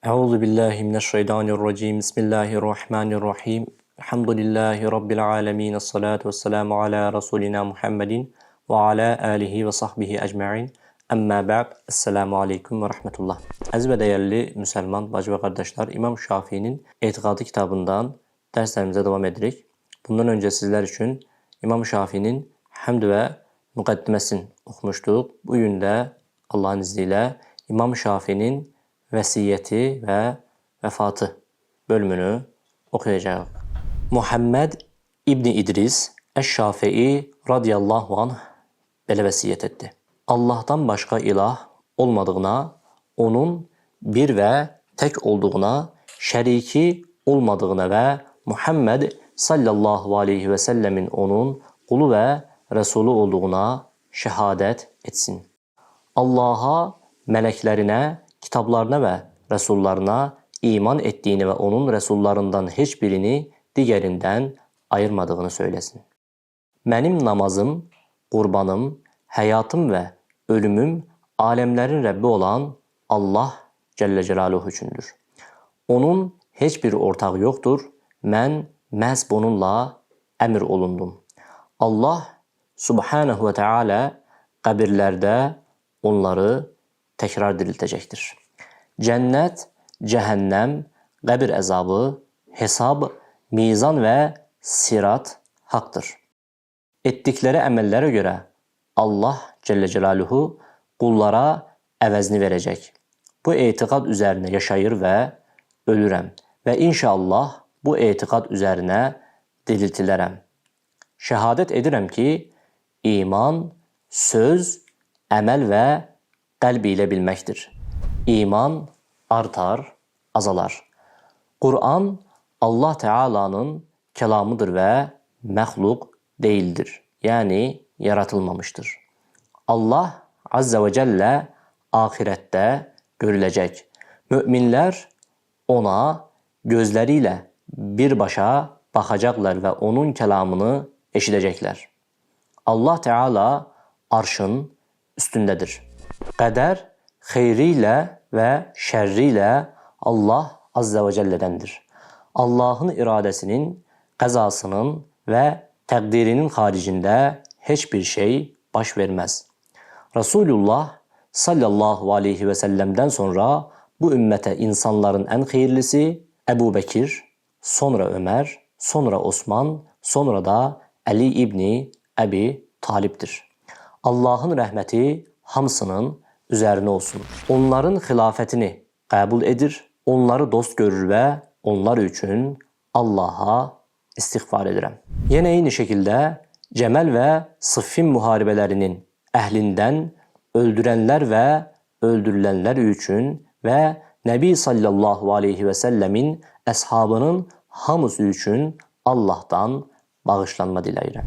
Euzu billahi mineşşeytanirracim. Bismillahirrahmanirrahim. Elhamdülillahi rabbil alamin. Essalatu vesselamu ala rasulina Muhammedin ve ala alihi ve sahbihi ecmaîn. Amma ba'd. Esselamu aleyküm ve rahmetullah. Aziz ve değerli Müslüman bacı ve kardeşler, İmam Şafii'nin Etiqadı kitabından derslerimize devam edirik. Bundan önce sizler için İmam Şafii'nin Hamd ve Mukaddimesini okumuştuk. Bugün de Allah'ın izniyle İmam Şafii'nin Vesiyeti ve Vefatı bölümünü okuyacağız. Muhammed İbni İdris Eş-Şafii radıyallahu anh belə vəsiyyət etdi. Allah'tan başka ilah olmadığına, onun bir ve tek olduğuna, şəriki olmadığına ve Muhammed sallallahu aleyhi ve sellemin onun kulu ve Resulü olduğuna şehadet etsin. Allah'a, meleklerine, kitaplarına ve Resullarına iman ettiğini ve onun Resullarından hiçbirini diğerinden ayırmadığını söylesin. Benim namazım, kurbanım, hayatım ve ölümüm alemlerin Rabbi olan Allah Celle Celaluhu üçündür. Onun hiçbir ortağı yoktur. Ben məhz bununla emir olundum. Allah Subhanahu ve Teala kabirlerde onları tekrar diriltecektir. Cennet, cehennem, kabir azabı, hesab, mizan ve sirat haktır. Ettikleri əməllərə göre Allah Celle Celaluhu kullara əvəzini verecek. Bu etiqad üzerine yaşayır ve ölürəm ve inşallah bu etiqad üzerine diriltilərəm. Şehadet edirəm ki, iman, söz, əməl ve qalb ilə bilməkdir. İman artar, azalar. Kur'an Allah Teala'nın kelamıdır ve məxluq değildir. Yani yaratılmamıştır. Allah Azze ve Celle ahirette görülecek. Müminler ona gözleriyle birbaşa bakacaklar ve onun kelamını eşitecekler. Allah Teala arşın üstündedir. Kader hayriyle ve şerriyle Allah Azze ve Celle'dendir. Allah'ın iradesinin, kazasının ve takdirinin haricinde hiçbir şey baş vermez. Resulullah sallallahu aleyhi ve sellem'den sonra bu ümmete insanların en hayırlısı Ebu Bekir, sonra Ömer, sonra Osman, sonra da Ali İbni Ebi Talip'tir. Allah'ın rahmeti hamsının üzerine olsun. Onların hilafetini kabul edir, onları dost görür ve onlar için Allah'a istiğfar ederim. Yine aynı şekilde Cemel ve Sıffin muharebelerinin ehlinden öldürenler ve öldürülenler için ve Nebi sallallahu aleyhi ve sellemin eshabının hamısı için Allah'tan bağışlanma diləyirəm.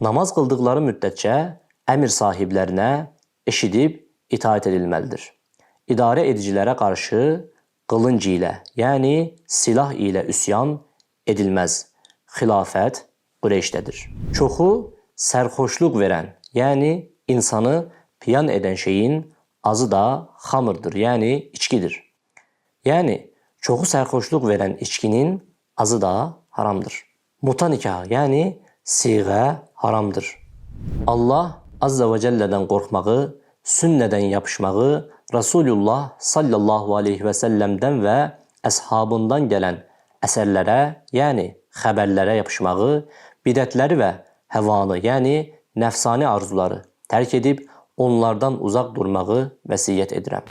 Namaz kıldıkları müddetçe emir sahiplerine eşidip itaat edilmelidir. İdare edicilere karşı kılınç ile yani silah ile üsyan edilmez. Hilafet Kureyş'tedir. Çoxu sərxoşluq veren yani insanı piyan eden şeyin azı da xamırdır yani içkidir. Yani çoxu sərxoşluq veren içkinin azı da haramdır. Muta nikah yani siğə haramdır. Allah Azze ve Celle'den korkmağı, sünneden yapışmağı, Resulullah sallallahu aleyhi ve sellem'den ve əshabından gelen eserlere yani haberlere yapışmağı, bidətləri ve hevanı yani nefsani arzuları terk edip onlardan uzak durmağı vəsiyyət edirəm.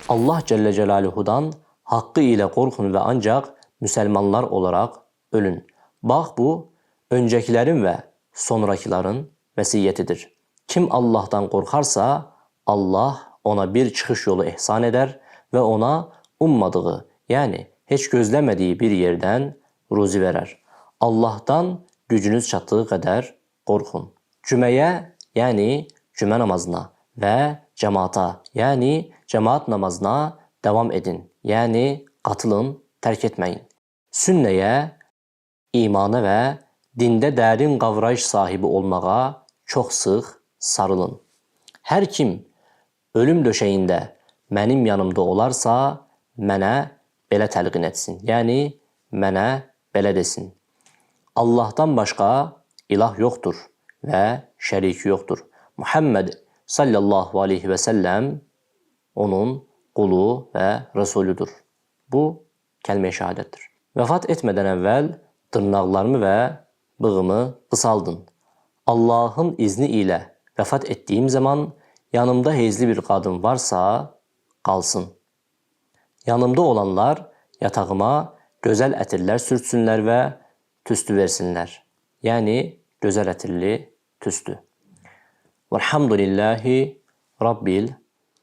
Allah Celle Celaluhu'dan hakkı ile korkun ve ancak Müslümanlar olarak ölün. Bak bu öncekilerin ve sonrakilerin vəsiyyətidir. Kim Allah'tan korkarsa Allah ona bir çıkış yolu ihsan eder ve ona ummadığı yani hiç gözlemediği bir yerden ruzi verer. Allah'tan gücünüz çattığı kadar korkun. Cümeye yani cüme namazına ve cemaata yani cemaat namazına devam edin. Yani katılın, terk etmeyin. Sünneye, imana ve dinde derin kavrayış sahibi olmağa çok sık sarılın. Her kim ölüm döşeğinde benim yanımda olarsa mənə belə təlqin etsin. Yəni mənə belə desin. Allahdan başqa ilah yoxdur və şəriki yoxdur. Muhammed sallallahu aleyhi və səlləm onun qulu və rəsuludur. Bu kəlmə-i şəhadətdir. Vəfat etmədən əvvəl dırnaqlarımı və bığımı qısaldın. Allahın izni ilə vəfat etdiyim zaman yanımda heyzli bir qadın varsa qalsın. Yanımda olanlar yatağıma gözəl ətirlər sürtsünlər və tüstü versinlər. Yəni gözəl ətirli tüstü. Velhamdülillahi Rabbil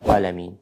alemin.